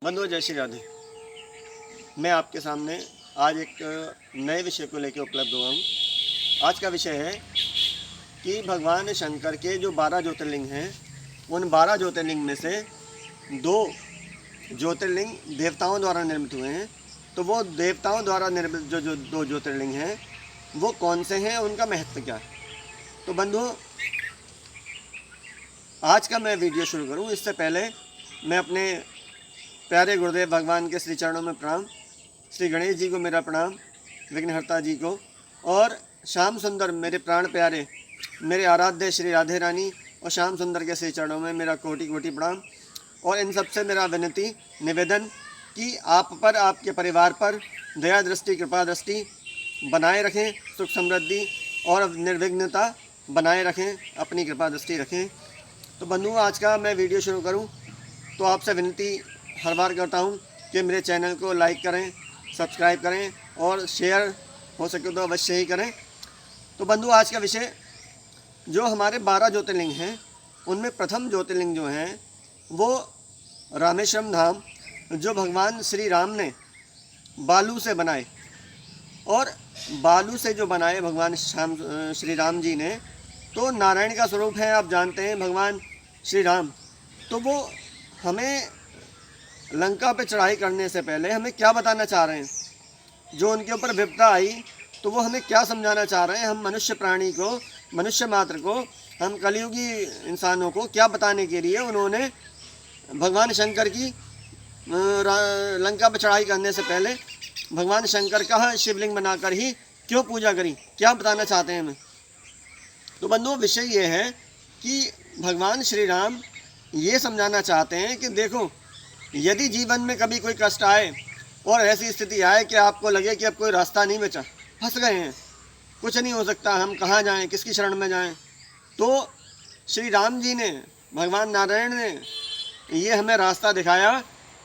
बंधुओं जय श्री राधे। मैं आपके सामने आज एक नए विषय को लेकर उपलब्ध हुआ हूँ। आज का विषय है कि भगवान शंकर के जो 12 ज्योतिर्लिंग हैं, उन 12 ज्योतिर्लिंग में से 2 ज्योतिर्लिंग देवताओं द्वारा निर्मित हुए हैं। तो वो देवताओं द्वारा निर्मित जो 2 ज्योतिर्लिंग हैं वो कौन से हैं, उनका महत्व क्या है। तो बंधुओं, आज का मैं वीडियो शुरू करूँ इससे पहले मैं अपने प्यारे गुरुदेव भगवान के श्री चरणों में प्रणाम, श्री गणेश जी को मेरा प्रणाम, विघ्नहर्ता जी को, और श्याम सुंदर मेरे प्राण प्यारे, मेरे आराध्य श्री राधे रानी और श्याम सुंदर के श्री चरणों में मेरा कोटि कोटि प्रणाम। और इन सबसे मेरा विनती निवेदन कि आप पर, आपके परिवार पर दया दृष्टि, कृपा दृष्टि बनाए रखें, सुख समृद्धि और निर्विघ्नता बनाए रखें, अपनी कृपा दृष्टि रखें। तो बंधुओं, आज का मैं वीडियो शुरू करूं तो आपसे विनती हर बार करता हूं कि मेरे चैनल को लाइक करें, सब्सक्राइब करें और शेयर हो सके तो अवश्य ही करें। तो बंधु, आज का विषय जो हमारे 12 ज्योतिर्लिंग हैं उनमें प्रथम ज्योतिर्लिंग जो हैं वो रामेश्वरम धाम, जो भगवान श्री राम ने बालू से बनाए। और बालू से जो बनाए भगवान श्री राम जी ने, तो नारायण का स्वरूप है, आप जानते हैं भगवान श्री राम। तो वो हमें लंका पे चढ़ाई करने से पहले हमें क्या बताना चाह रहे हैं, जो उनके ऊपर विपदा आई तो वो हमें क्या समझाना चाह रहे हैं, हम मनुष्य प्राणी को, मनुष्य मात्र को, हम कलयुगी इंसानों को क्या बताने के लिए उन्होंने भगवान शंकर की लंका पर चढ़ाई करने से पहले भगवान शंकर का शिवलिंग बनाकर ही क्यों पूजा करी, क्या बताना चाहते हैं हमें। तो बंधुओं, विषय ये है कि भगवान श्री राम ये समझाना चाहते हैं कि देखो, यदि जीवन में कभी कोई कष्ट आए और ऐसी स्थिति आए कि आपको लगे कि अब कोई रास्ता नहीं बचा, फंस गए हैं, कुछ नहीं हो सकता, हम कहाँ जाएं, किसकी शरण में जाएं, तो श्री राम जी ने, भगवान नारायण ने ये हमें रास्ता दिखाया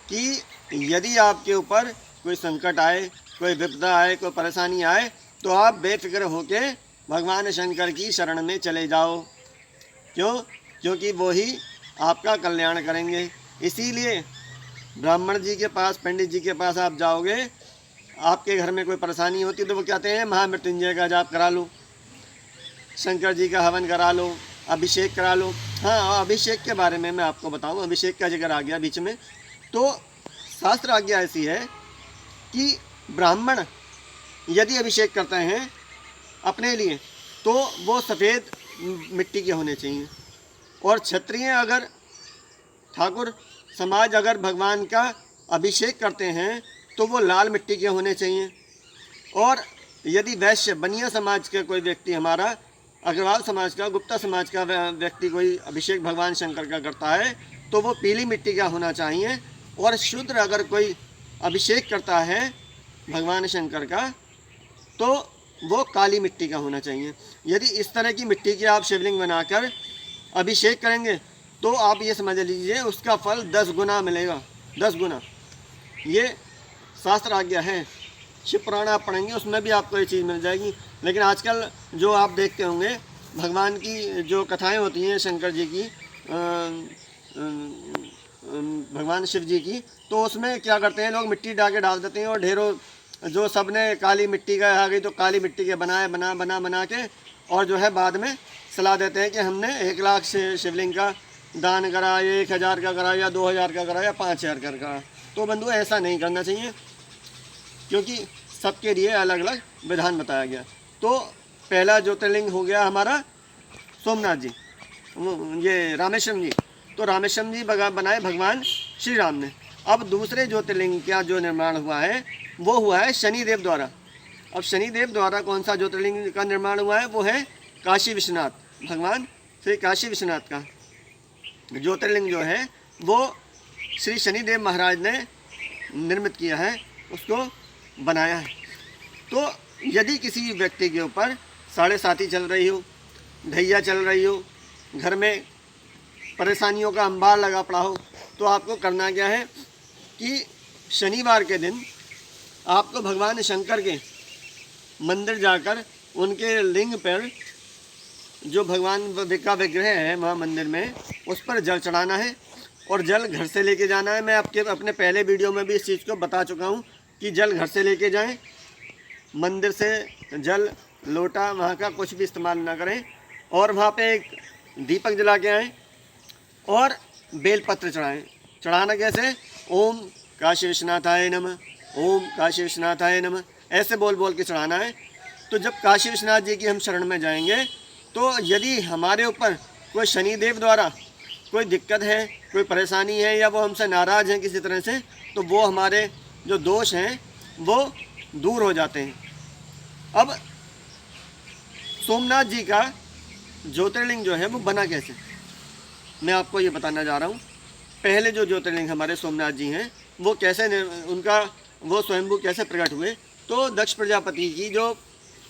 कि यदि आपके ऊपर कोई संकट आए, कोई विपदा आए, कोई परेशानी आए, तो आप बेफिक्र होके भगवान शंकर की शरण में चले जाओ। क्यों? क्योंकि वो ही आपका कल्याण करेंगे। इसीलिए ब्राह्मण जी के पास, पंडित जी के पास आप जाओगे, आपके घर में कोई परेशानी होती है तो वो कहते हैं महामृत्युंजय का जाप करा लो, शंकर जी का हवन करा लो, अभिषेक करा लो। हाँ, अभिषेक के बारे में मैं आपको बताऊं, अभिषेक का जिक्र आ गया बीच में। तो शास्त्र आज्ञा ऐसी है कि ब्राह्मण यदि अभिषेक करते हैं अपने लिए तो वो सफ़ेद मिट्टी के होने चाहिए, और क्षत्रिय अगर, ठाकुर समाज अगर भगवान का अभिषेक करते हैं तो वो लाल मिट्टी के होने चाहिए। और यदि वैश्य, बनिया समाज के कोई व्यक्ति, हमारा अग्रवाल समाज का, गुप्ता समाज का व्यक्ति कोई अभिषेक भगवान शंकर का करता है तो वो पीली मिट्टी का होना चाहिए। और शूद्र अगर कोई अभिषेक करता है भगवान शंकर का तो वो काली मिट्टी का होना चाहिए। यदि इस तरह की मिट्टी की आप शिवलिंग बनाकर अभिषेक करेंगे तो आप ये समझ लीजिए उसका फल 10 गुना मिलेगा, 10 गुना। ये शास्त्र आज्ञा है। शिव पुराण आप पढ़ेंगे उसमें भी आपको ये चीज़ मिल जाएगी। लेकिन आजकल जो आप देखते होंगे भगवान की जो कथाएं होती हैं शंकर जी की, भगवान शिव जी की, तो उसमें क्या करते हैं लोग, मिट्टी डाल देते हैं और ढेरों, जो सब ने काली मिट्टी का आ गई तो काली मिट्टी के बना के, और जो है बाद में सलाह देते हैं कि हमने 1 लाख से शिवलिंग का दान करा, 1000 का करा, या 2000 का करा, या 5000 का करा। तो बंधु, ऐसा नहीं करना चाहिए, क्योंकि सबके लिए अलग अलग विधान बताया गया। तो पहला ज्योतिर्लिंग हो गया हमारा सोमनाथ जी, ये रामेश्वरम जी। तो रामेश्वरम जी बनाए भगवान श्री राम ने। अब दूसरे ज्योतिर्लिंग का जो निर्माण हुआ है वो हुआ है शनिदेव द्वारा। अब शनिदेव द्वारा कौन सा ज्योतिर्लिंग का निर्माण हुआ है, वो है काशी विश्वनाथ। भगवान श्री काशी विश्वनाथ का ज्योतिर्लिंग जो है वो श्री शनिदेव महाराज ने निर्मित किया है, उसको बनाया है। तो यदि किसी व्यक्ति के ऊपर साढ़े साथी चल रही हो, ढैया चल रही हो, घर में परेशानियों का अंबार लगा पड़ा हो, तो आपको करना क्या है कि शनिवार के दिन आपको भगवान शंकर के मंदिर जाकर उनके लिंग पर, जो भगवान का विग्रह है वहाँ मंदिर में, उस पर जल चढ़ाना है और जल घर से लेके जाना है। मैं आपके अपने पहले वीडियो में भी इस चीज़ को बता चुका हूँ कि जल घर से लेके जाएं, मंदिर से जल लोटा वहाँ का कुछ भी इस्तेमाल ना करें, और वहाँ पे एक दीपक जला के आएँ और बेलपत्र चढ़ाएँ। चढ़ाना कैसे? ओम काशी विश्वनाथाय नमः, ओम काशी विश्वनाथाय नमः, ऐसे बोल बोल के चढ़ाना है। तो जब काशी विश्वनाथ जी की हम शरण में जाएंगे तो यदि हमारे ऊपर कोई शनिदेव द्वारा कोई दिक्कत है, कोई परेशानी है, या वो हमसे नाराज़ हैं किसी तरह से, तो वो हमारे जो दोष हैं वो दूर हो जाते हैं। अब सोमनाथ जी का ज्योतिर्लिंग जो है वो बना कैसे, मैं आपको ये बताना जा रहा हूँ। पहले जो ज्योतिर्लिंग हमारे सोमनाथ जी हैं वो कैसे, उनका वो स्वयंभू कैसे प्रकट हुए। तो दक्ष प्रजापति की जो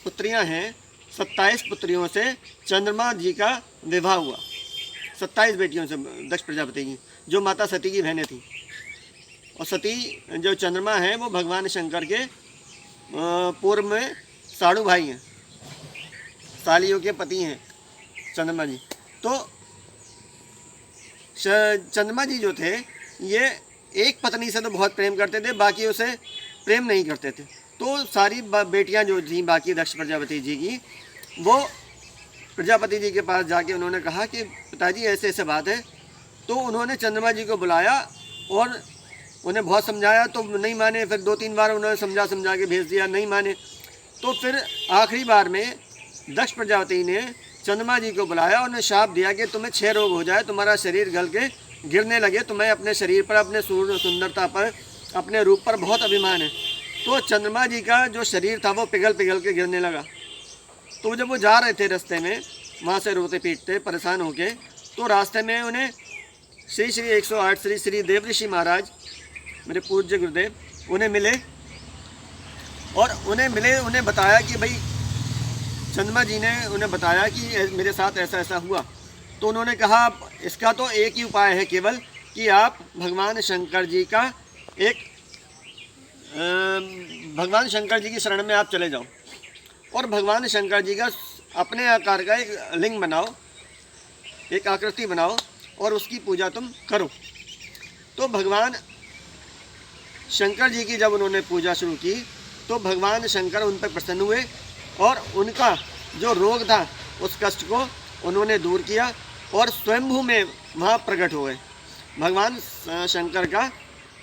पुत्रियां हैं, 27 पुत्रियों से चंद्रमा जी का विवाह हुआ। 27 बेटियों से दक्ष प्रजापति की, जो माता सती की बहनें थीं। और सती जो चंद्रमा है वो भगवान शंकर के पूर्व में साड़ू भाई हैं, सालियों के पति हैं चंद्रमा जी। तो चंद्रमा जी जो थे ये एक पत्नी से तो बहुत प्रेम करते थे, बाकी उसे प्रेम नहीं करते थे। तो सारी बेटियां जो थी बाकी दक्ष प्रजापति जी की, वो प्रजापति जी के पास जाके उन्होंने कहा कि पिताजी ऐसे ऐसे बात है। तो उन्होंने चंद्रमा जी को बुलाया और उन्हें बहुत समझाया तो नहीं माने। फिर 2-3 बार उन्होंने समझा के भेज दिया, नहीं माने। तो फिर आखिरी बार में दक्ष प्रजापति ने चंद्रमा जी को बुलाया और उन्हें शाप दिया कि तुम्हें 6 रोग हो जाए, तुम्हारा शरीर गल के गिरने लगे, तुम्हें अपने शरीर पर, अपने सुंदरता पर, अपने रूप पर बहुत अभिमान है। तो चंद्रमा जी का जो शरीर था वो पिघल के गिरने लगा। तो जब वो जा रहे थे रास्ते में, वहाँ से रोते पीटते परेशान होके, तो रास्ते में उन्हें श्री 108 श्री देव ऋषि महाराज, मेरे पूज्य गुरुदेव, उन्हें मिले। और उन्हें बताया कि भाई, चंद्रमा जी ने उन्हें बताया कि मेरे साथ ऐसा ऐसा हुआ। तो उन्होंने कहा इसका तो एक ही उपाय है केवल, कि आप भगवान शंकर जी की शरण में आप चले जाओ और भगवान शंकर जी का अपने आकार का एक लिंग बनाओ, एक आकृति बनाओ और उसकी पूजा तुम करो। तो भगवान शंकर जी की जब उन्होंने पूजा शुरू की तो भगवान शंकर उन पर प्रसन्न हुए और उनका जो रोग था उस कष्ट को उन्होंने दूर किया और स्वयंभू में वहाँ प्रकट हो गए। भगवान शंकर का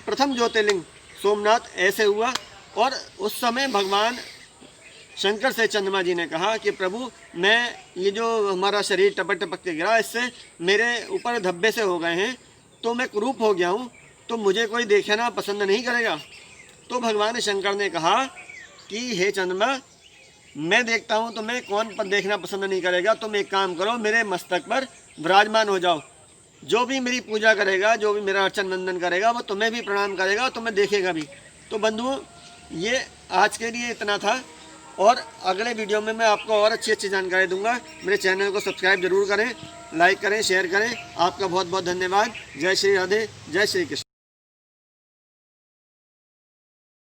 प्रथम ज्योतिर्लिंग सोमनाथ ऐसे हुआ। और उस समय भगवान शंकर से चंद्रमा जी ने कहा कि प्रभु, मैं ये जो हमारा शरीर टपक के गिरा, इससे मेरे ऊपर धब्बे से हो गए हैं, तो मैं कुरूप हो गया हूँ, तो मुझे कोई देखना पसंद नहीं करेगा। तो भगवान शंकर ने कहा कि हे चंद्रमा, मैं देखता हूँ तुम्हें कौन देखना पसंद नहीं करेगा। तुम एक काम करो, मेरे मस्तक पर विराजमान हो जाओ। जो भी मेरी पूजा करेगा, जो भी मेरा अर्चन वंदन करेगा, वो तुम्हें भी प्रणाम करेगा, तुम्हें देखेगा भी। तो बंधुओं, ये आज के लिए इतना था और अगले वीडियो में मैं आपको और अच्छी जानकारी दूंगा। मेरे चैनल को सब्सक्राइब जरूर करें, लाइक करें, शेयर करें। आपका बहुत बहुत धन्यवाद। जय श्री राधे, जय श्री कृष्ण।